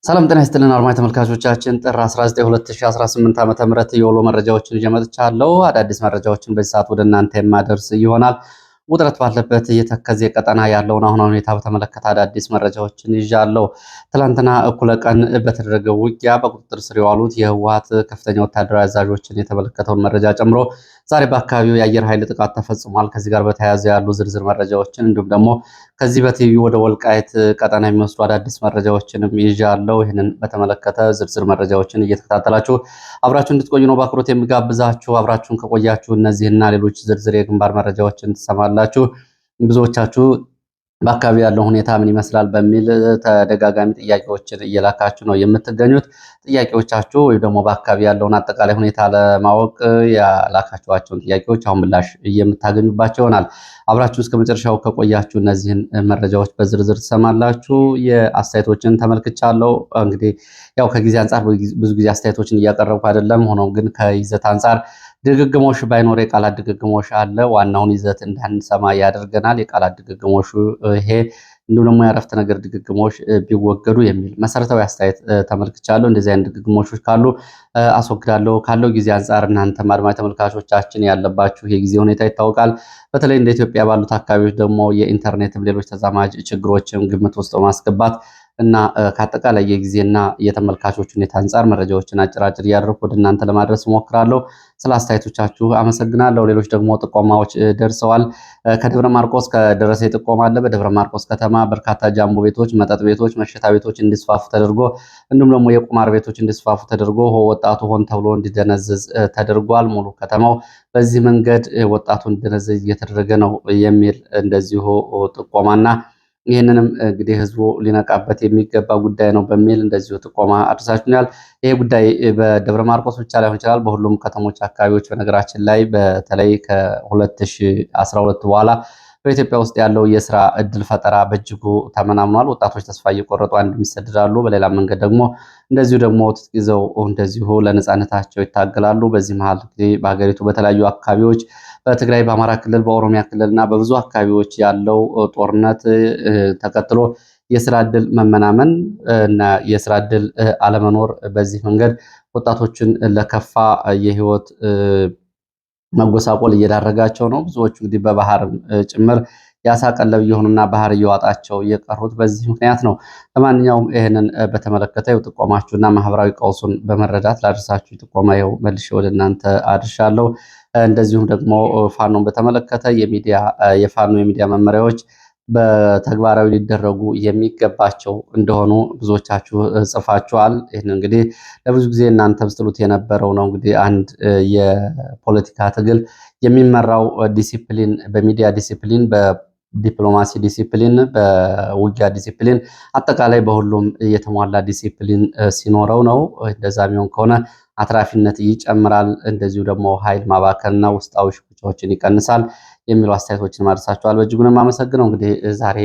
ሰላም ጤና ይስጥልን አድማጭ ተመልካቾቻችን ጥር 19 2018 ዓ.ም የውሎ መረጃዎችን ይዤ መጥቻለሁ። አዳዲስ መረጃዎችን በዚህ ሰዓት ወደ እናንተ የማደርስ ይሆናል። ውጥረት ባለበት የተከዜ ቀጠና ያለውን አሁን ሁኔታ በተመለከተ አዳዲስ መረጃዎችን ይዣለሁ። ትላንትና እኩለ ቀን በተደረገው ውጊያ በቁጥጥር ስር የዋሉት የህወሓት ከፍተኛ ወታደራዊ አዛዦችን የተመለከተውን መረጃ ጨምሮ ዛሬ በአካባቢው የአየር ኃይል ጥቃት ተፈጽሟል። ከዚህ ጋር በተያያዘ ያሉ ዝርዝር መረጃዎችን እንዲሁም ደግሞ ከዚህ በትይዩ ወደ ወልቃይት ቀጠና የሚወስዱ አዳዲስ መረጃዎችንም ይዣለሁ። ይህንን በተመለከተ ዝርዝር መረጃዎችን እየተከታተላችሁ አብራችሁ እንድትቆዩ ነው በአክብሮት የሚጋብዛችሁ። አብራችሁን ከቆያችሁ እነዚህና ሌሎች ዝርዝር የግንባር መረጃዎችን ትሰማላችሁ። ብዙዎቻችሁ በአካባቢ ያለው ሁኔታ ምን ይመስላል በሚል ተደጋጋሚ ጥያቄዎችን እየላካችሁ ነው የምትገኙት። ጥያቄዎቻችሁ ወይም ደግሞ በአካባቢ ያለውን አጠቃላይ ሁኔታ ለማወቅ ያላካችኋቸውን ጥያቄዎች አሁን ምላሽ የምታገኙባቸው ይሆናል። አብራችሁ እስከ መጨረሻው ከቆያችሁ እነዚህን መረጃዎች በዝርዝር ትሰማላችሁ። የአስተያየቶችን ተመልክቻለሁ። እንግዲህ ያው ከጊዜ አንጻር ብዙ ጊዜ አስተያየቶችን እያቀረብኩ አይደለም። ሆኖም ግን ከይዘት አንጻር ድግግሞሽ ባይኖር የቃላት ድግግሞሽ አለ። ዋናውን ይዘት እንዳንሰማ ያደርገናል። የቃላት ድግግሞሹ ይሄ እንዲሁም ደግሞ የአረፍተ ነገር ድግግሞሽ ቢወገዱ የሚል መሰረታዊ አስተያየት ተመልክቻለሁ። እንደዚህ አይነት ድግግሞሾች ካሉ አስወግዳለሁ። ካለው ጊዜ አንጻር እናንተም አድማጭ ተመልካቾቻችን ያለባችሁ የጊዜ ሁኔታ ይታወቃል። በተለይ እንደ ኢትዮጵያ ባሉት አካባቢዎች ደግሞ የኢንተርኔትም ሌሎች ተዛማጅ ችግሮችም ግምት ውስጥ በማስገባት እና ከአጠቃላይ የጊዜና የተመልካቾች ሁኔታ አንጻር መረጃዎችን አጭራጭር እያደረኩ ወደ እናንተ ለማድረስ እሞክራለሁ። ስለ አስተያየቶቻችሁ አመሰግናለሁ። ሌሎች ደግሞ ጥቆማዎች ደርሰዋል። ከደብረ ማርቆስ ከደረሰ ጥቆማ አለ። በደብረ ማርቆስ ከተማ በርካታ ጃምቦ ቤቶች፣ መጠጥ ቤቶች፣ መሸታ ቤቶች እንዲስፋፉ ተደርጎ እንዲሁም ደግሞ የቁማር ቤቶች እንዲስፋፉ ተደርጎ ወጣቱ ሆን ተብሎ እንዲደነዝዝ ተደርጓል። ሙሉ ከተማው በዚህ መንገድ ወጣቱ እንዲደነዝዝ እየተደረገ ነው የሚል እንደዚሁ ጥቆማና ይህንንም እንግዲህ ህዝቡ ሊነቃበት የሚገባ ጉዳይ ነው በሚል እንደዚሁ ጥቆማ አድርሳችሁኛል። ይሄ ጉዳይ በደብረ ማርቆስ ብቻ ላይሆን ይችላል፣ በሁሉም ከተሞች አካባቢዎች በነገራችን ላይ በተለይ ከ2012 በኋላ በኢትዮጵያ ውስጥ ያለው የስራ እድል ፈጠራ በእጅጉ ተመናምኗል። ወጣቶች ተስፋ እየቆረጡ አንድ ይሰደዳሉ፣ በሌላ መንገድ ደግሞ እንደዚሁ ደግሞ ትጥቅ ይዘው እንደዚሁ ለነጻነታቸው ይታገላሉ። በዚህ መሀል በሀገሪቱ በተለያዩ አካባቢዎች በትግራይ፣ በአማራ ክልል፣ በኦሮሚያ ክልል እና በብዙ አካባቢዎች ያለው ጦርነት ተከትሎ የስራ እድል መመናመን እና የስራ እድል አለመኖር በዚህ መንገድ ወጣቶችን ለከፋ የህይወት መጎሳቆል እየዳረጋቸው ነው። ብዙዎቹ እንግዲህ በባህር ጭምር የአሳ ቀለብ እየሆኑና ባህር እየዋጣቸው እየቀሩት በዚህ ምክንያት ነው። ለማንኛውም ይህንን በተመለከተ ጥቆማችሁና ማህበራዊ ቀውሱን በመረዳት ላደረሳችሁ ጥቆማ ይኸው መልሼ ወደ እናንተ አድርሻለሁ። እንደዚሁም ደግሞ ፋኖን በተመለከተ የፋኖ የሚዲያ መመሪያዎች በተግባራዊ ሊደረጉ የሚገባቸው እንደሆኑ ብዙዎቻችሁ ጽፋችኋል። ይህን እንግዲህ ለብዙ ጊዜ እናንተ ስትሉት የነበረው ነው። እንግዲህ አንድ የፖለቲካ ትግል የሚመራው ዲሲፕሊን፣ በሚዲያ ዲሲፕሊን፣ በዲፕሎማሲ ዲሲፕሊን፣ በውጊያ ዲሲፕሊን፣ አጠቃላይ በሁሉም የተሟላ ዲሲፕሊን ሲኖረው ነው። እንደዛ የሚሆን ከሆነ አትራፊነት ይጨምራል። እንደዚሁ ደግሞ ኃይል ማባከንና ውስጣዊ ሽኩቻዎችን ይቀንሳል የሚሉ አስተያየቶችን ማድረሳቸዋል። በእጅጉን የማመሰግነው። እንግዲህ ዛሬ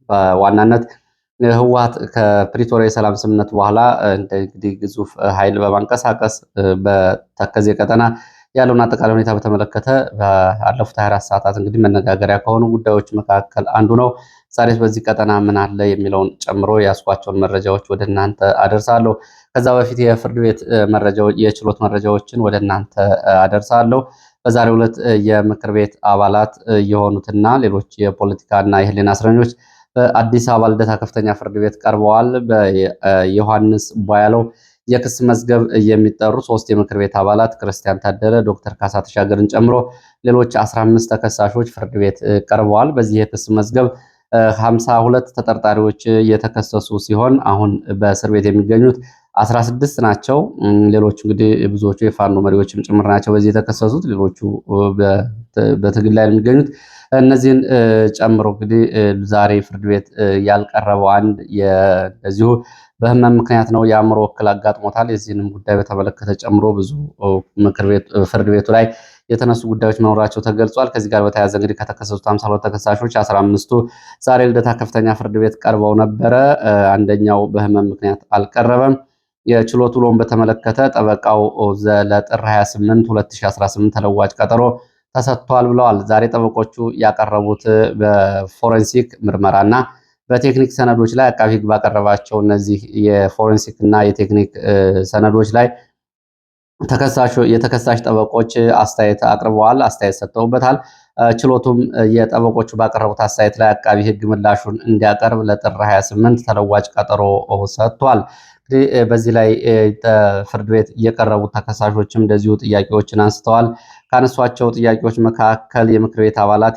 በዋናነት ህወሓት ከፕሪቶሪያ የሰላም ስምምነት በኋላ እንግዲህ ግዙፍ ኃይል በማንቀሳቀስ በተከዜ ቀጠና ያለውን አጠቃላይ ሁኔታ በተመለከተ ባለፉት 24 ሰዓታት እንግዲህ መነጋገሪያ ከሆኑ ጉዳዮች መካከል አንዱ ነው። ዛሬስ በዚህ ቀጠና ምን አለ የሚለውን ጨምሮ ያስኳቸውን መረጃዎች ወደ እናንተ አደርሳለሁ። ከዛ በፊት የፍርድ ቤት የችሎት መረጃዎችን ወደ እናንተ አደርሳለሁ። በዛሬው ዕለት የምክር ቤት አባላት የሆኑትና ሌሎች የፖለቲካና የህሊና እስረኞች በአዲስ አበባ ልደታ ከፍተኛ ፍርድ ቤት ቀርበዋል። በዮሐንስ ቧያለው የክስ መዝገብ የሚጠሩ 3 የምክር ቤት አባላት ክርስቲያን ታደለ፣ ዶክተር ካሳ ተሻገርን ጨምሮ ሌሎች 15 ተከሳሾች ፍርድ ቤት ቀርበዋል። በዚህ የክስ መዝገብ 52 ተጠርጣሪዎች የተከሰሱ ሲሆን አሁን በእስር ቤት የሚገኙት 16 ናቸው። ሌሎቹ እንግዲህ ብዙዎቹ የፋኖ መሪዎችም ጭምር ናቸው በዚህ የተከሰሱት። ሌሎቹ በትግል ላይ የሚገኙት እነዚህን ጨምሮ እንግዲህ ዛሬ ፍርድ ቤት ያልቀረበው አንድ እንደዚሁ በህመም ምክንያት ነው የአእምሮ እክል አጋጥሞታል። የዚህንም ጉዳይ በተመለከተ ጨምሮ ብዙ ፍርድ ቤቱ ላይ የተነሱ ጉዳዮች መኖራቸው ተገልጿል። ከዚህ ጋር በተያያዘ እንግዲህ ከተከሰሱት 52 ተከሳሾች 15ቱ ዛሬ ልደታ ከፍተኛ ፍርድ ቤት ቀርበው ነበረ። አንደኛው በህመም ምክንያት አልቀረበም። የችሎት ውሎን በተመለከተ ጠበቃው ለጥር 28 2018 ተለዋጭ ቀጠሮ ተሰጥቷል ብለዋል። ዛሬ ጠበቆቹ ያቀረቡት በፎረንሲክ ምርመራና በቴክኒክ ሰነዶች ላይ አቃቢ ሕግ ባቀረባቸው እነዚህ የፎረንሲክ እና የቴክኒክ ሰነዶች ላይ የተከሳሽ ጠበቆች አስተያየት አቅርበዋል፣ አስተያየት ሰጥተውበታል። ችሎቱም የጠበቆቹ ባቀረቡት አስተያየት ላይ አቃቢ ሕግ ምላሹን እንዲያቀርብ ለጥር 28 ተለዋጭ ቀጠሮ ሰጥቷል። እንግዲህ በዚህ ላይ ፍርድ ቤት የቀረቡት ተከሳሾችም እንደዚሁ ጥያቄዎችን አንስተዋል። ካነሷቸው ጥያቄዎች መካከል የምክር ቤት አባላት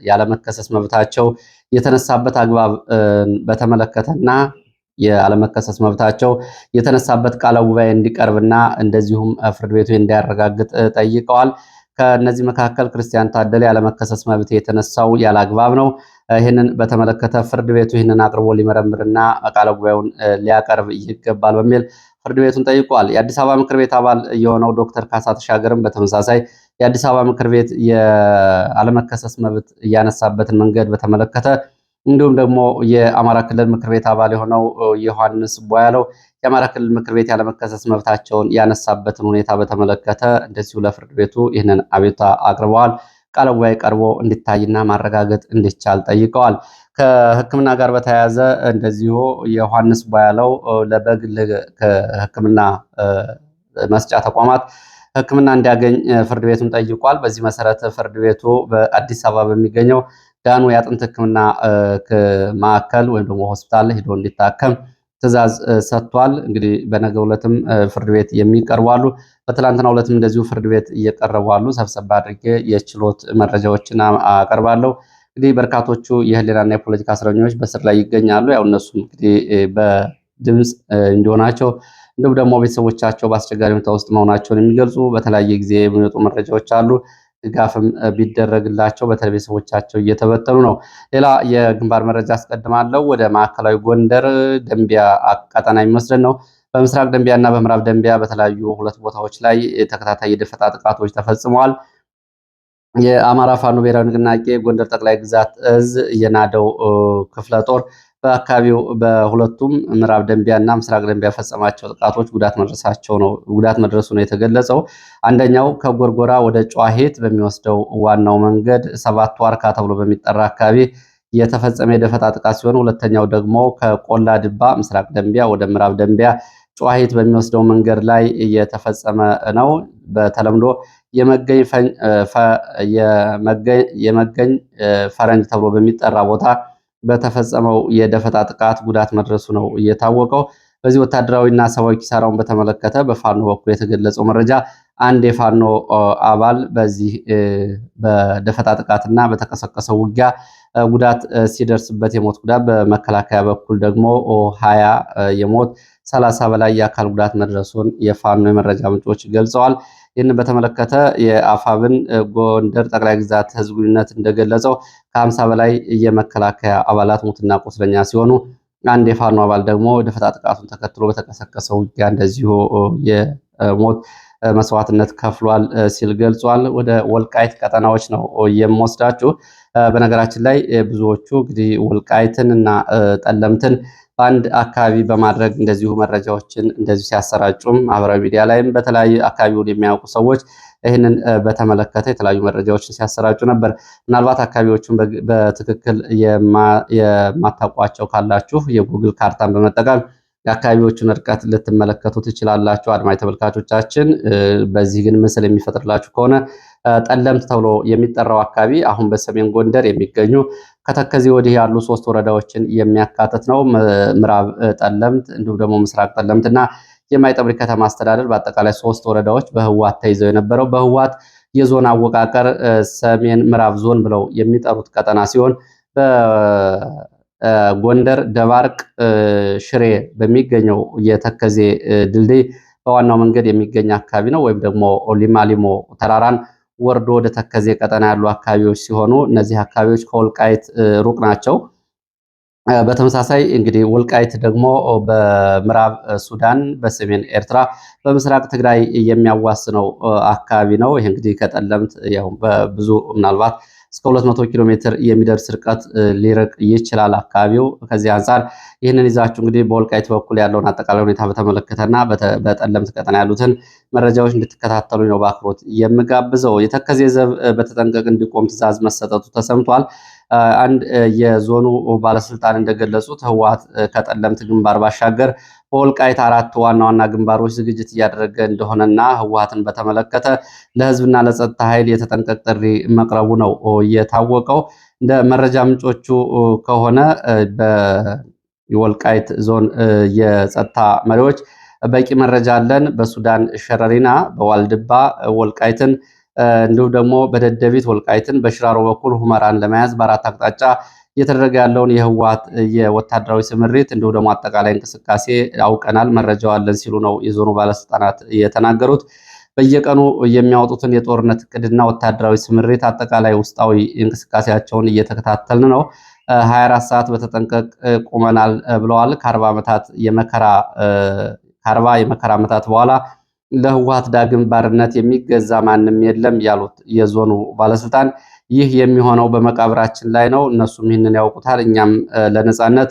ያለመከሰስ መብታቸው የተነሳበት አግባብ በተመለከተና ያለመከሰስ መብታቸው የተነሳበት ቃለ ጉባኤ እንዲቀርብና እንደዚሁም ፍርድ ቤቱ እንዲያረጋግጥ ጠይቀዋል። ከነዚህ መካከል ክርስቲያን ታደለ ያለመከሰስ መብት የተነሳው ያለ አግባብ ነው፣ ይህንን በተመለከተ ፍርድ ቤቱ ይህንን አቅርቦ ሊመረምርና ቃለ ጉባኤውን ሊያቀርብ ይገባል በሚል ፍርድ ቤቱን ጠይቋል። የአዲስ አበባ ምክር ቤት አባል የሆነው ዶክተር ካሳ ተሻገርም በተመሳሳይ የአዲስ አበባ ምክር ቤት የአለመከሰስ መብት እያነሳበትን መንገድ በተመለከተ እንዲሁም ደግሞ የአማራ ክልል ምክር ቤት አባል የሆነው ዮሐንስ ቧያለው የአማራ ክልል ምክር ቤት ያለመከሰስ መብታቸውን ያነሳበትን ሁኔታ በተመለከተ እንደዚሁ ለፍርድ ቤቱ ይህንን አቤቱታ አቅርበዋል። ቃለ ጉባኤ ቀርቦ እንዲታይና ማረጋገጥ እንዲቻል ጠይቀዋል። ከሕክምና ጋር በተያያዘ እንደዚሁ ዮሐንስ ቧያለው ለበግል ከሕክምና መስጫ ተቋማት ሕክምና እንዲያገኝ ፍርድ ቤቱን ጠይቋል። በዚህ መሰረት ፍርድ ቤቱ በአዲስ አበባ በሚገኘው ዳኑ የአጥንት ሕክምና ማዕከል ወይም ደግሞ ሆስፒታል ሄዶ እንዲታከም ትዕዛዝ ሰጥቷል። እንግዲህ በነገው ዕለትም ፍርድ ቤት የሚቀርቡ አሉ። በትላንትናው ዕለትም እንደዚሁ ፍርድ ቤት እየቀረቡ አሉ። ሰብሰብ አድርጌ የችሎት መረጃዎችን አቀርባለሁ። እንግዲህ በርካቶቹ የህሊናና የፖለቲካ እስረኞች በስር ላይ ይገኛሉ። ያው እነሱም እንግዲህ በድምፅ እንዲሆናቸው እንዲሁም ደግሞ ቤተሰቦቻቸው በአስቸጋሪ ሁኔታ ውስጥ መሆናቸውን የሚገልጹ በተለያየ ጊዜ የሚወጡ መረጃዎች አሉ። ድጋፍም ቢደረግላቸው በተለይ ቤተሰቦቻቸው እየተበተኑ ነው። ሌላ የግንባር መረጃ አስቀድማለሁ። ወደ ማዕከላዊ ጎንደር ደንቢያ ቀጠና የሚወስደን ነው። በምስራቅ ደንቢያ እና በምዕራብ ደንቢያ በተለያዩ ሁለት ቦታዎች ላይ ተከታታይ የደፈጣ ጥቃቶች ተፈጽመዋል። የአማራ ፋኖ ብሔራዊ ንቅናቄ ጎንደር ጠቅላይ ግዛት እዝ የናደው ክፍለ ጦር በአካባቢው በሁለቱም ምዕራብ ደንቢያ እና ምስራቅ ደንቢያ ፈጸማቸው ጥቃቶች ጉዳት መድረሱ ነው የተገለጸው። አንደኛው ከጎርጎራ ወደ ጨዋሂት በሚወስደው ዋናው መንገድ ሰባት ዋርካ ተብሎ በሚጠራ አካባቢ የተፈጸመ የደፈጣ ጥቃት ሲሆን፣ ሁለተኛው ደግሞ ከቆላ ድባ ምስራቅ ደንቢያ ወደ ምዕራብ ደንቢያ ጨዋሂት በሚወስደው መንገድ ላይ የተፈጸመ ነው። በተለምዶ የመገኝ ፈረንጅ ተብሎ በሚጠራ ቦታ በተፈጸመው የደፈጣ ጥቃት ጉዳት መድረሱ ነው እየታወቀው። በዚህ ወታደራዊና ሰብአዊ ኪሳራውን በተመለከተ በፋኖ በኩል የተገለጸው መረጃ አንድ የፋኖ አባል በዚህ በደፈጣ ጥቃትና በተቀሰቀሰው ውጊያ ጉዳት ሲደርስበት የሞት ጉዳት፣ በመከላከያ በኩል ደግሞ 20 የሞት 30 በላይ የአካል ጉዳት መድረሱን የፋኖ የመረጃ ምንጮች ገልጸዋል። ይህን በተመለከተ የአፋብን ጎንደር ጠቅላይ ግዛት ህዝብ ግንኙነት እንደገለጸው ከ50 በላይ የመከላከያ አባላት ሙትና ቁስለኛ ሲሆኑ አንድ የፋኖ አባል ደግሞ ደፈጣ ጥቃቱን ተከትሎ በተቀሰቀሰው ውጊያ እንደዚሁ የሞት መስዋዕትነት ከፍሏል ሲል ገልጿል። ወደ ወልቃይት ቀጠናዎች ነው የምወስዳችሁ። በነገራችን ላይ ብዙዎቹ እንግዲህ ወልቃይትን እና ጠለምትን በአንድ አካባቢ በማድረግ እንደዚሁ መረጃዎችን እንደዚሁ ሲያሰራጩም ማህበራዊ ሚዲያ ላይም በተለያዩ አካባቢውን የሚያውቁ ሰዎች ይህንን በተመለከተ የተለያዩ መረጃዎችን ሲያሰራጩ ነበር። ምናልባት አካባቢዎቹን በትክክል የማታውቋቸው ካላችሁ የጉግል ካርታን በመጠቀም የአካባቢዎቹን እርቀት ልትመለከቱ ትችላላችሁ። አድማጭ ተመልካቾቻችን፣ በዚህ ግን ምስል የሚፈጥርላችሁ ከሆነ ጠለምት ተብሎ የሚጠራው አካባቢ አሁን በሰሜን ጎንደር የሚገኙ ከተከዜ ወዲህ ያሉ 3 ወረዳዎችን የሚያካትት ነው። ምዕራብ ጠለምት እንዲሁም ደግሞ ምስራቅ ጠለምትና የማይጠብሪ ከተማ አስተዳደር በአጠቃላይ 3 ወረዳዎች በህዋት ተይዘው የነበረው በህዋት የዞን አወቃቀር ሰሜን ምዕራብ ዞን ብለው የሚጠሩት ቀጠና ሲሆን በጎንደር ደባርቅ ሽሬ በሚገኘው የተከዜ ድልድይ በዋናው መንገድ የሚገኝ አካባቢ ነው። ወይም ደግሞ ሊማሊሞ ተራራን ወርዶ ወደ ተከዜ ቀጠና ያሉ አካባቢዎች ሲሆኑ እነዚህ አካባቢዎች ከወልቃይት ሩቅ ናቸው። በተመሳሳይ እንግዲህ ወልቃይት ደግሞ በምዕራብ ሱዳን፣ በሰሜን ኤርትራ፣ በምስራቅ ትግራይ የሚያዋስነው አካባቢ ነው። ይህ እንግዲህ ከጠለምት ያው በብዙ ምናልባት እስከ 200 ኪሎ ሜትር የሚደርስ ርቀት ሊርቅ ይችላል አካባቢው። ከዚህ አንጻር ይህንን ይዛችሁ እንግዲህ በወልቃይት በኩል ያለውን አጠቃላይ ሁኔታ በተመለከተና በጠለምት ቀጠና ያሉትን መረጃዎች እንድትከታተሉ ነው በአክብሮት የምጋብዘው። የተከዜ ዘብ በተጠንቀቅ እንዲቆም ትዕዛዝ መሰጠቱ ተሰምቷል። አንድ የዞኑ ባለስልጣን እንደገለጹት ህወሓት ከጠለምት ግንባር ባሻገር በወልቃይት 4 ዋና ዋና ግንባሮች ዝግጅት እያደረገ እንደሆነና ህወሓትን በተመለከተ ለህዝብና ለጸጥታ ኃይል የተጠንቀቅ ጥሪ መቅረቡ ነው የታወቀው። እንደ መረጃ ምንጮቹ ከሆነ በወልቃይት ዞን የጸጥታ መሪዎች በቂ መረጃ አለን፣ በሱዳን ሸረሪና፣ በዋልድባ ወልቃይትን እንዲሁም ደግሞ በደደቢት ወልቃይትን በሽራሮ በኩል ሁመራን ለመያዝ በአራት አቅጣጫ እየተደረገ ያለውን የህወሓት የወታደራዊ ስምሪት እንዲሁም ደግሞ አጠቃላይ እንቅስቃሴ አውቀናል፣ መረጃው አለን ሲሉ ነው የዞኑ ባለስልጣናት የተናገሩት። በየቀኑ የሚያወጡትን የጦርነት እቅድና ወታደራዊ ስምሪት አጠቃላይ ውስጣዊ እንቅስቃሴያቸውን እየተከታተልን ነው። 24 ሰዓት በተጠንቀቅ ቁመናል ብለዋል። ከ40 የመከራ ዓመታት በኋላ ለህወሓት ዳግም ባርነት የሚገዛ ማንም የለም ያሉት የዞኑ ባለስልጣን ይህ የሚሆነው በመቃብራችን ላይ ነው፣ እነሱም ይህንን ያውቁታል፣ እኛም ለነጻነት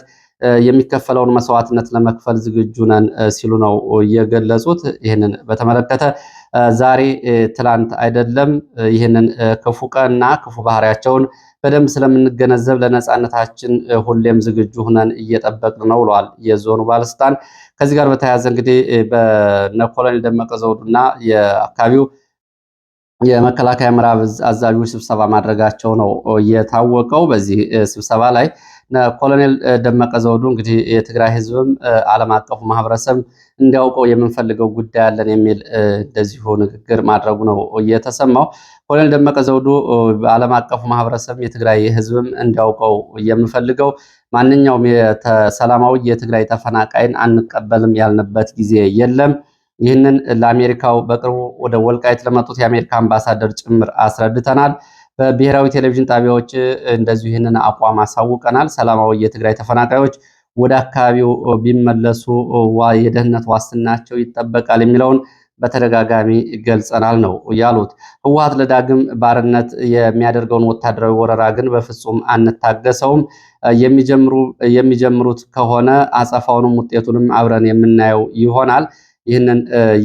የሚከፈለውን መስዋዕትነት ለመክፈል ዝግጁ ነን ሲሉ ነው የገለጹት። ይህንን በተመለከተ ዛሬ ትላንት አይደለም፣ ይህንን ክፉ ቀንና ክፉ ባህሪያቸውን በደንብ ስለምንገነዘብ ለነጻነታችን ሁሌም ዝግጁ ሆነን እየጠበቅን ነው ብለዋል የዞኑ ባለስልጣን። ከዚህ ጋር በተያያዘ እንግዲህ በነ ኮሎኔል ደመቀ ዘውዱና የአካባቢው የመከላከያ ምዕራብ አዛዦች ስብሰባ ማድረጋቸው ነው የታወቀው። በዚህ ስብሰባ ላይ ኮሎኔል ደመቀ ዘውዱ እንግዲህ የትግራይ ህዝብም ዓለም አቀፉ ማህበረሰብ እንዲያውቀው የምንፈልገው ጉዳይ አለን የሚል እንደዚሁ ንግግር ማድረጉ ነው የተሰማው። ኮሎኔል ደመቀ ዘውዱ ዓለም አቀፉ ማህበረሰብ የትግራይ ህዝብም እንዲያውቀው የምንፈልገው ማንኛውም ሰላማዊ የትግራይ ተፈናቃይን አንቀበልም ያልንበት ጊዜ የለም። ይህንን ለአሜሪካው በቅርቡ ወደ ወልቃይት ለመጡት የአሜሪካ አምባሳደር ጭምር አስረድተናል። በብሔራዊ ቴሌቪዥን ጣቢያዎች እንደዚሁ ይህንን አቋም አሳውቀናል። ሰላማዊ የትግራይ ተፈናቃዮች ወደ አካባቢው ቢመለሱ የደህንነት ዋስትናቸው ይጠበቃል የሚለውን በተደጋጋሚ ገልጸናል ነው ያሉት። ህወሓት ለዳግም ባርነት የሚያደርገውን ወታደራዊ ወረራ ግን በፍጹም አንታገሰውም። የሚጀምሩት ከሆነ አጸፋውንም ውጤቱንም አብረን የምናየው ይሆናል። ይህንን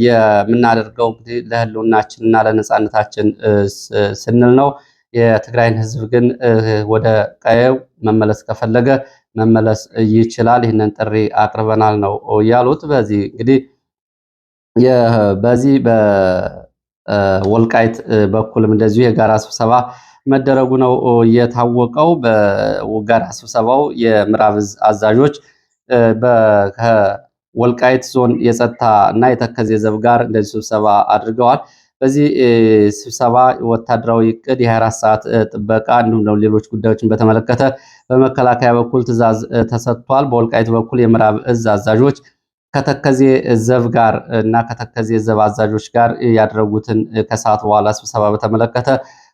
የምናደርገው እንግዲህ ለህልውናችንና ለነጻነታችን ስንል ነው። የትግራይን ህዝብ ግን ወደ ቀየው መመለስ ከፈለገ መመለስ ይችላል። ይህንን ጥሪ አቅርበናል ነው ያሉት። በዚህ እንግዲህ በዚህ በወልቃይት በኩልም እንደዚሁ የጋራ ስብሰባ መደረጉ ነው የታወቀው። በጋራ ስብሰባው የምዕራብ ዕዝ አዛዦች ከወልቃይት ዞን የጸጥታ እና የተከዜ ዘብ ጋር እንደዚህ ስብሰባ አድርገዋል። በዚህ ስብሰባ ወታደራዊ እቅድ የ24 ሰዓት ጥበቃ እንዲሁም ደግሞ ሌሎች ጉዳዮችን በተመለከተ በመከላከያ በኩል ትዕዛዝ ተሰጥቷል። በወልቃይት በኩል የምዕራብ ዕዝ አዛዦች ከተከዜ ዘብ ጋር እና ከተከዜ ዘብ አዛዦች ጋር ያደረጉትን ከሰዓት በኋላ ስብሰባ በተመለከተ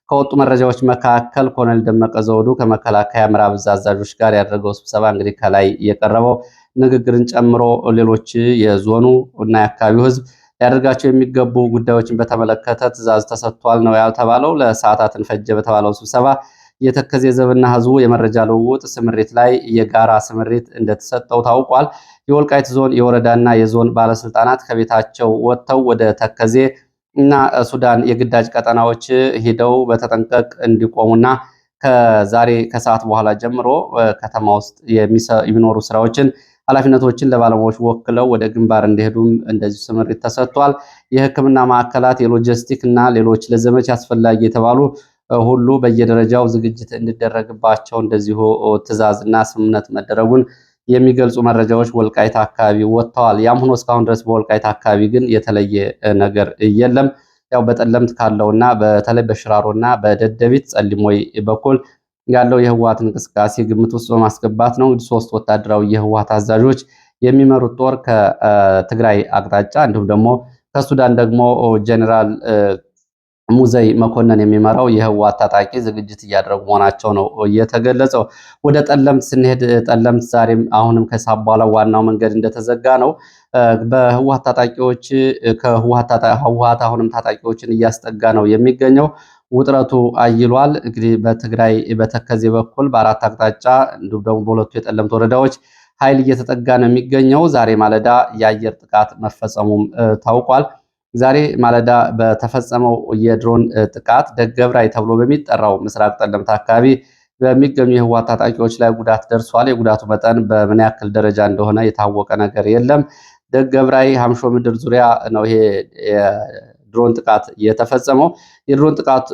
ከወጡ መረጃዎች መካከል ኮሎኔል ደመቀ ዘውዱ ከመከላከያ ምዕራብ ዕዝ አዛዦች ጋር ያደረገው ስብሰባ እንግዲህ ከላይ የቀረበው ንግግርን ጨምሮ ሌሎች የዞኑ እና የአካባቢው ህዝብ ሊያደርጋቸው የሚገቡ ጉዳዮችን በተመለከተ ትዕዛዝ ተሰጥቷል ነው ያልተባለው። ለሰዓታትን ፈጀ በተባለው ስብሰባ የተከዜ ዘብና ህዝቡ የመረጃ ልውውጥ ስምሪት ላይ የጋራ ስምሪት እንደተሰጠው ታውቋል። የወልቃይት ዞን የወረዳና የዞን ባለስልጣናት ከቤታቸው ወጥተው ወደ ተከዜ እና ሱዳን የግዳጅ ቀጠናዎች ሂደው በተጠንቀቅ እንዲቆሙና ከዛሬ ከሰዓት በኋላ ጀምሮ ከተማ ውስጥ የሚኖሩ ስራዎችን ኃላፊነቶችን ለባለሙያዎች ወክለው ወደ ግንባር እንዲሄዱም እንደዚሁ ስምሪት ተሰጥቷል። የሕክምና ማዕከላት፣ የሎጂስቲክ እና ሌሎች ለዘመቻ አስፈላጊ የተባሉ ሁሉ በየደረጃው ዝግጅት እንዲደረግባቸው እንደዚሁ ትዕዛዝና ስምምነት መደረጉን የሚገልጹ መረጃዎች ወልቃይት አካባቢ ወጥተዋል። ያም ሆኖ እስካሁን ድረስ በወልቃይት አካባቢ ግን የተለየ ነገር የለም። ያው በጠለምት ካለውና በተለይ በሽራሮና በደደቢት ጸሊሞይ በኩል ያለው የህወሓት እንቅስቃሴ ግምት ውስጥ በማስገባት ነው። እንግዲህ 3 ወታደራዊ የህወሓት አዛዦች የሚመሩት ጦር ከትግራይ አቅጣጫ እንዲሁም ደግሞ ከሱዳን ደግሞ ጀነራል ሙዘይ መኮንን የሚመራው የህወሓት ታጣቂ ዝግጅት እያደረጉ መሆናቸው ነው የተገለጸው። ወደ ጠለምት ስንሄድ ጠለምት ዛሬም አሁንም ከሳብ በኋላ ዋናው መንገድ እንደተዘጋ ነው። በህወሓት ታጣቂዎች ህወሓት አሁንም ታጣቂዎችን እያስጠጋ ነው የሚገኘው። ውጥረቱ አይሏል። እንግዲህ በትግራይ በተከዜ በኩል በአራት አቅጣጫ እንዲሁም ደግሞ በሁለቱ የጠለምት ወረዳዎች ኃይል እየተጠጋ ነው የሚገኘው። ዛሬ ማለዳ የአየር ጥቃት መፈጸሙም ታውቋል። ዛሬ ማለዳ በተፈጸመው የድሮን ጥቃት ደገብራይ ተብሎ በሚጠራው ምስራቅ ጠለምት አካባቢ በሚገኙ የህወሓት ታጣቂዎች ላይ ጉዳት ደርሷል። የጉዳቱ መጠን በምን ያክል ደረጃ እንደሆነ የታወቀ ነገር የለም። ደገብራይ ሀምሾ ምድር ዙሪያ ነው ይሄ የድሮን ጥቃት የተፈጸመው። የድሮን ጥቃት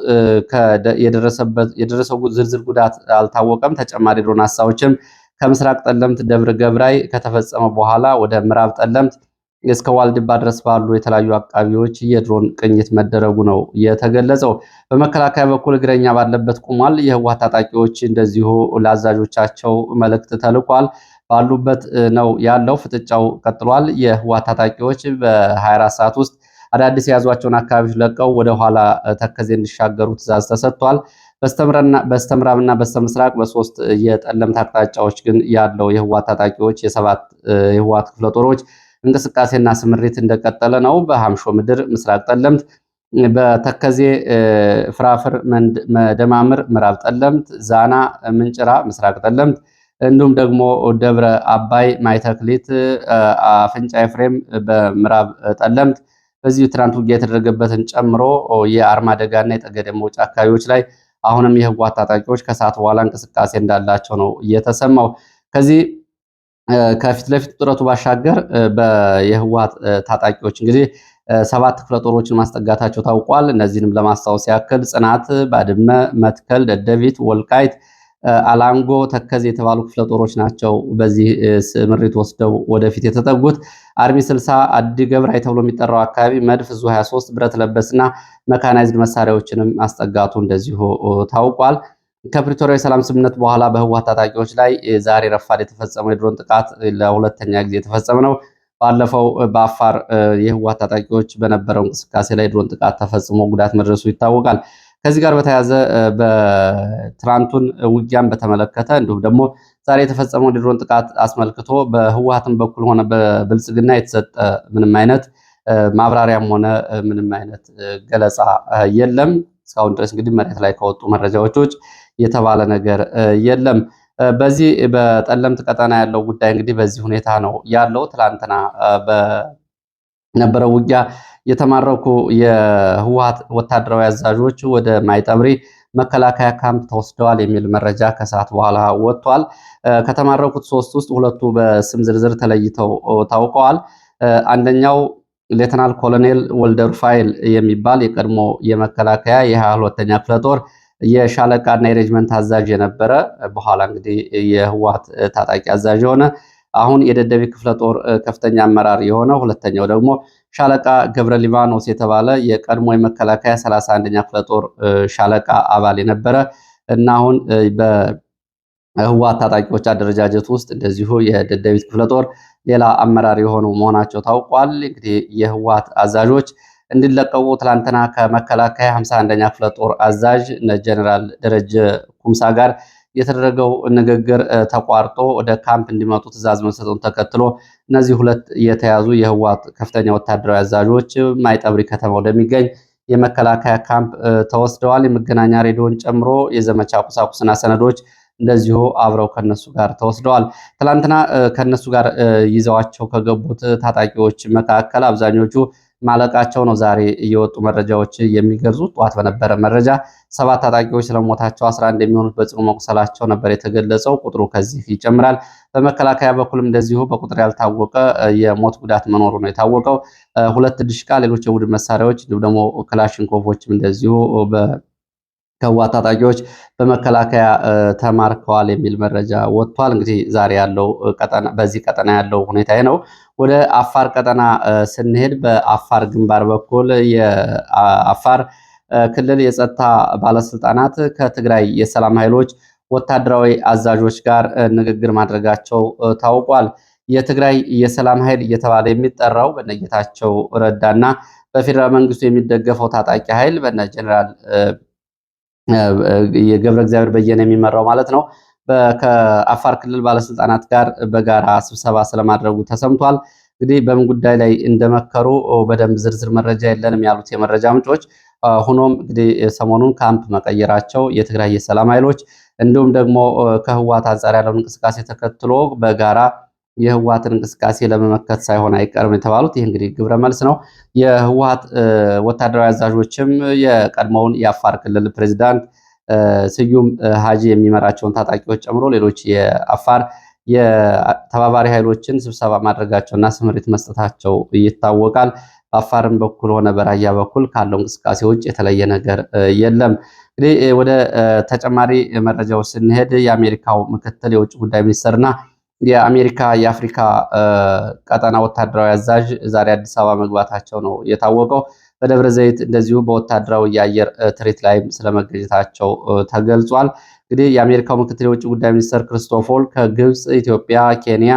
የደረሰው ዝርዝር ጉዳት አልታወቀም። ተጨማሪ ድሮን ሀሳቦችም ከምስራቅ ጠለምት ደብረ ገብራይ ከተፈጸመ በኋላ ወደ ምዕራብ ጠለምት እስከ ዋልድባ ድረስ ባሉ የተለያዩ አካባቢዎች የድሮን ቅኝት መደረጉ ነው የተገለጸው። በመከላከያ በኩል እግረኛ ባለበት ቆሟል። የህወሓት ታጣቂዎች እንደዚሁ ለአዛዦቻቸው መልእክት ተልኳል። ባሉበት ነው ያለው። ፍጥጫው ቀጥሏል። የህወሓት ታጣቂዎች በ24 ሰዓት ውስጥ አዳዲስ የያዟቸውን አካባቢዎች ለቀው ወደ ኋላ ተከዜ እንዲሻገሩ ትዕዛዝ ተሰጥቷል። በስተምዕራብና በስተምስራቅ በሶስት የጠለምት አቅጣጫዎች ግን ያለው የህወሓት ታጣቂዎች የሰባት የህወሓት ክፍለ ጦሮች እንቅስቃሴና ስምሪት እንደቀጠለ ነው። በሐምሾ ምድር ምስራቅ ጠለምት፣ በተከዜ ፍራፍር መደማምር ምዕራብ ጠለምት፣ ዛና ምንጭራ ምስራቅ ጠለምት እንዲሁም ደግሞ ደብረ አባይ ማይተክሊት አፍንጫ ኤፍሬም በምዕራብ ጠለምት በዚህ ትናንት ውጊያ የተደረገበትን ጨምሮ የአርማደጋና የጠገዴ መውጫ አካባቢዎች ላይ አሁንም የህወሓት ታጣቂዎች ከሰዓት በኋላ እንቅስቃሴ እንዳላቸው ነው የተሰማው። ከዚህ ከፊት ለፊት ጥረቱ ባሻገር የህወሓት ታጣቂዎች እንግዲህ 7 ክፍለ ጦሮችን ማስጠጋታቸው ታውቋል። እነዚህንም ለማስታወስ ያክል ጽናት፣ ባድመ፣ መትከል፣ ደደቢት፣ ወልቃይት፣ አላንጎ፣ ተከዝ የተባሉ ክፍለ ጦሮች ናቸው በዚህ ስምሪት ወስደው ወደፊት የተጠጉት። አርሚ 60 አዲ ገብራይ ተብሎ የሚጠራው አካባቢ መድፍ፣ ዙ 23 ብረት ለበስና መካናይዝድ መሳሪያዎችንም ማስጠጋቱ እንደዚሁ ታውቋል። ከፕሪቶሪያ የሰላም ስምምነት በኋላ በህወሓት ታጣቂዎች ላይ ዛሬ ረፋድ የተፈጸመው የድሮን ጥቃት ለሁለተኛ ጊዜ የተፈጸመ ነው። ባለፈው በአፋር የህወሓት ታጣቂዎች በነበረው እንቅስቃሴ ላይ ድሮን ጥቃት ተፈጽሞ ጉዳት መድረሱ ይታወቃል። ከዚህ ጋር በተያያዘ በትናንቱን ውጊያን በተመለከተ እንዲሁም ደግሞ ዛሬ የተፈጸመው የድሮን ጥቃት አስመልክቶ በህወሓትም በኩል ሆነ በብልጽግና የተሰጠ ምንም አይነት ማብራሪያም ሆነ ምንም አይነት ገለጻ የለም። እስካሁን ድረስ እንግዲህ መሬት ላይ ከወጡ መረጃዎች ውጭ የተባለ ነገር የለም። በዚህ በጠለምት ቀጠና ያለው ጉዳይ እንግዲህ በዚህ ሁኔታ ነው ያለው። ትላንትና በነበረው ውጊያ የተማረኩ የህወሓት ወታደራዊ አዛዦች ወደ ማይጠብሪ መከላከያ ካምፕ ተወስደዋል የሚል መረጃ ከሰዓት በኋላ ወጥቷል። ከተማረኩት 3 ውስጥ 2ቱ በስም ዝርዝር ተለይተው ታውቀዋል። አንደኛው ሌተናል ኮሎኔል ወልደ ሩፋኤል የሚባል የቀድሞ የመከላከያ የ22ኛ ክፍለ ጦር የሻለቃና የሬጅመንት አዛዥ የነበረ በኋላ እንግዲህ የህወሓት ታጣቂ አዛዥ የሆነ አሁን የደደቢት ክፍለ ጦር ከፍተኛ አመራር የሆነ፣ ሁለተኛው ደግሞ ሻለቃ ገብረ ሊባኖስ የተባለ የቀድሞ የመከላከያ 31ኛ ክፍለ ጦር ሻለቃ አባል የነበረ እና አሁን በህወሓት ታጣቂዎች አደረጃጀት ውስጥ እንደዚሁ የደደቢት ክፍለ ጦር ሌላ አመራር የሆኑ መሆናቸው ታውቋል። እንግዲህ የህወሓት አዛዦች እንዲለቀቁ ትላንትና ከመከላከያ 51ኛ ክፍለ ጦር አዛዥ ጀነራል ደረጀ ኩምሳ ጋር የተደረገው ንግግር ተቋርጦ ወደ ካምፕ እንዲመጡ ትዕዛዝ መሰጠቱን ተከትሎ እነዚህ 2 የተያዙ የህወሓት ከፍተኛ ወታደራዊ አዛዦች ማይጠብሪ ከተማ ወደሚገኝ የመከላከያ ካምፕ ተወስደዋል። የመገናኛ ሬዲዮን ጨምሮ የዘመቻ ቁሳቁስና ሰነዶች እንደዚሁ አብረው ከነሱ ጋር ተወስደዋል። ትላንትና ከነሱ ጋር ይዘዋቸው ከገቡት ታጣቂዎች መካከል አብዛኞቹ ማለቃቸው ነው ዛሬ እየወጡ መረጃዎች የሚገልጹት። ጠዋት በነበረ መረጃ 7 ታጣቂዎች ስለሞታቸው 11 የሚሆኑት በጽኑ መቁሰላቸው ነበር የተገለጸው። ቁጥሩ ከዚህ ይጨምራል። በመከላከያ በኩልም እንደዚሁ በቁጥር ያልታወቀ የሞት ጉዳት መኖሩ ነው የታወቀው። 2 ድሽቃ፣ ሌሎች የቡድን መሳሪያዎች እንዲሁም ደግሞ ክላሽንኮቮችም እንደዚሁ ከህወሓት ታጣቂዎች በመከላከያ ተማርከዋል የሚል መረጃ ወጥቷል። እንግዲህ ዛሬ ያለው ቀጠና በዚህ ቀጠና ያለው ሁኔታ ነው። ወደ አፋር ቀጠና ስንሄድ በአፋር ግንባር በኩል የአፋር ክልል የጸጥታ ባለስልጣናት ከትግራይ የሰላም ኃይሎች ወታደራዊ አዛዦች ጋር ንግግር ማድረጋቸው ታውቋል። የትግራይ የሰላም ኃይል እየተባለ የሚጠራው በነጌታቸው ረዳና በፌዴራል መንግስቱ የሚደገፈው ታጣቂ ኃይል በነ ጀነራል የገብረ እግዚአብሔር በየነ የሚመራው ማለት ነው ከአፋር ክልል ባለስልጣናት ጋር በጋራ ስብሰባ ስለማድረጉ ተሰምቷል። እንግዲህ በምን ጉዳይ ላይ እንደመከሩ በደንብ ዝርዝር መረጃ የለንም ያሉት የመረጃ ምንጮች፣ ሆኖም እንግዲህ ሰሞኑን ካምፕ መቀየራቸው የትግራይ የሰላም ኃይሎች እንዲሁም ደግሞ ከህወሓት አንጻር ያለውን እንቅስቃሴ ተከትሎ በጋራ የህወሓትን እንቅስቃሴ ለመመከት ሳይሆን አይቀርም የተባሉት ይህ እንግዲህ ግብረ መልስ ነው። የህወሓት ወታደራዊ አዛዦችም የቀድሞውን የአፋር ክልል ፕሬዚዳንት ስዩም ሀጂ የሚመራቸውን ታጣቂዎች ጨምሮ ሌሎች የአፋር የተባባሪ ኃይሎችን ስብሰባ ማድረጋቸውና ስምሪት መስጠታቸው ይታወቃል። በአፋርም በኩል ሆነ በራያ በኩል ካለው እንቅስቃሴ ውጭ የተለየ ነገር የለም። እንግዲህ ወደ ተጨማሪ መረጃዎች ስንሄድ የአሜሪካው ምክትል የውጭ ጉዳይ ሚኒስትርና የአሜሪካ የአፍሪካ ቀጠና ወታደራዊ አዛዥ ዛሬ አዲስ አበባ መግባታቸው ነው የታወቀው። በደብረ ዘይት እንደዚሁ በወታደራዊ የአየር ትርኢት ላይም ስለመገኘታቸው ተገልጿል። እንግዲህ የአሜሪካው ምክትል የውጭ ጉዳይ ሚኒስትር ክሪስቶፈር ከግብፅ፣ ኢትዮጵያ፣ ኬንያ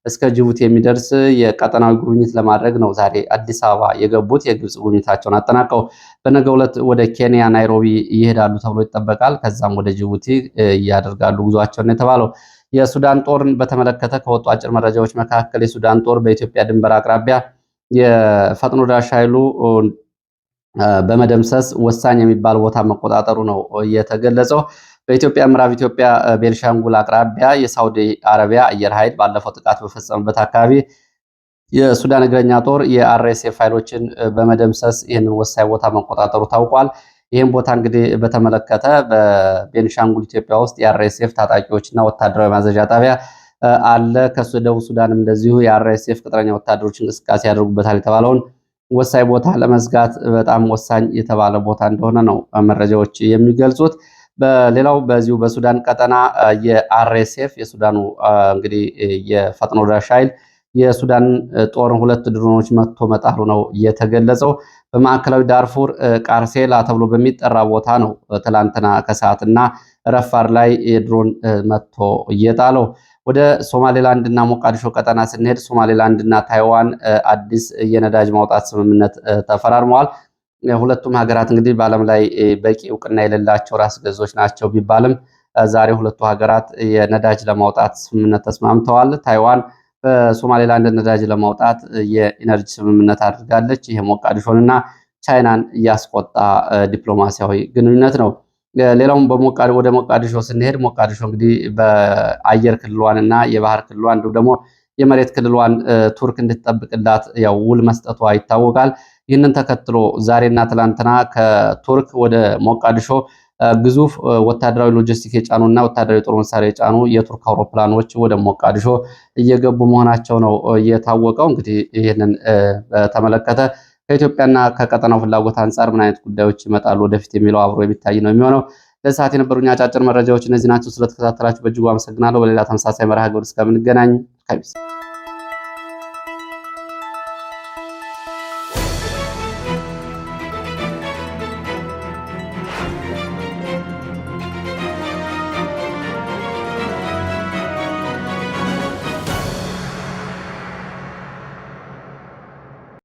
እስከ ጅቡቲ የሚደርስ የቀጠናዊ ጉብኝት ለማድረግ ነው ዛሬ አዲስ አበባ የገቡት። የግብፅ ጉብኝታቸውን አጠናቀው በነገው ዕለት ወደ ኬንያ ናይሮቢ ይሄዳሉ ተብሎ ይጠበቃል። ከዛም ወደ ጅቡቲ ያደርጋሉ ጉዟቸውን የተባለው። የሱዳን ጦርን በተመለከተ ከወጡ አጭር መረጃዎች መካከል የሱዳን ጦር በኢትዮጵያ ድንበር አቅራቢያ የፈጥኖ ደራሽ ኃይሉ በመደምሰስ ወሳኝ የሚባል ቦታ መቆጣጠሩ ነው የተገለጸው። በኢትዮጵያ ምዕራብ ኢትዮጵያ ቤንሻንጉል አቅራቢያ የሳውዲ አረቢያ አየር ኃይል ባለፈው ጥቃት በፈጸመበት አካባቢ የሱዳን እግረኛ ጦር የአርኤስኤፍ ኃይሎችን በመደምሰስ ይህንን ወሳኝ ቦታ መቆጣጠሩ ታውቋል። ይህም ቦታ እንግዲህ በተመለከተ በቤንሻንጉል ኢትዮጵያ ውስጥ የአርኤስኤፍ ታጣቂዎችና ወታደራዊ ማዘዣ ጣቢያ አለ። ከሱ ደቡብ ሱዳንም እንደዚሁ የአርኤስኤፍ ቅጥረኛ ወታደሮች እንቅስቃሴ ያደርጉበታል የተባለውን ወሳኝ ቦታ ለመዝጋት በጣም ወሳኝ የተባለ ቦታ እንደሆነ ነው መረጃዎች የሚገልጹት። በሌላው በዚሁ በሱዳን ቀጠና የአርኤስኤፍ የሱዳኑ እንግዲህ የፈጥኖ ደራሽ ኃይል የሱዳን ጦር 2 ድሮኖች መጥቶ መጣሉ ነው የተገለጸው። በማዕከላዊ ዳርፉር ቃርሴላ ተብሎ በሚጠራ ቦታ ነው ትላንትና ከሰዓትና ረፋር ላይ የድሮን መጥቶ እየጣለው። ወደ ሶማሌላንድ እና ሞቃዲሾ ቀጠና ስንሄድ ሶማሌላንድ እና ታይዋን አዲስ የነዳጅ ማውጣት ስምምነት ተፈራርመዋል። ሁለቱም ሀገራት እንግዲህ በዓለም ላይ በቂ እውቅና የሌላቸው ራስ ገዞች ናቸው ቢባልም ዛሬ ሁለቱ ሀገራት የነዳጅ ለማውጣት ስምምነት ተስማምተዋል። ታይዋን በሶማሌላንድ ነዳጅ ለማውጣት የኢነርጂ ስምምነት አድርጋለች። ይሄ ሞቃዲሾንና ቻይናን እያስቆጣ ዲፕሎማሲያዊ ግንኙነት ነው። ሌላውም ወደ ሞቃዲሾ ስንሄድ ሞቃዲሾ እንግዲህ በአየር ክልሏንና የባህር ክልሏን እንዲሁም ደግሞ የመሬት ክልሏን ቱርክ እንድትጠብቅላት ያው ውል መስጠቷ ይታወቃል። ይህንን ተከትሎ ዛሬና ትላንትና ከቱርክ ወደ ሞቃዲሾ ግዙፍ ወታደራዊ ሎጂስቲክ የጫኑና ወታደራዊ ጦር መሳሪያ የጫኑ የቱርክ አውሮፕላኖች ወደ ሞቃዲሾ እየገቡ መሆናቸው ነው የታወቀው። እንግዲህ ይህንን በተመለከተ ከኢትዮጵያና ከቀጠናው ፍላጎት አንጻር ምን አይነት ጉዳዮች ይመጣሉ ወደፊት የሚለው አብሮ የሚታይ ነው የሚሆነው። ለሰዓት የነበሩኝ አጫጭር መረጃዎች እነዚህ ናቸው። ስለተከታተላችሁ በእጅጉ አመሰግናለሁ። በሌላ ተመሳሳይ መርሃ ግብር እስከምንገናኝ ከቢስ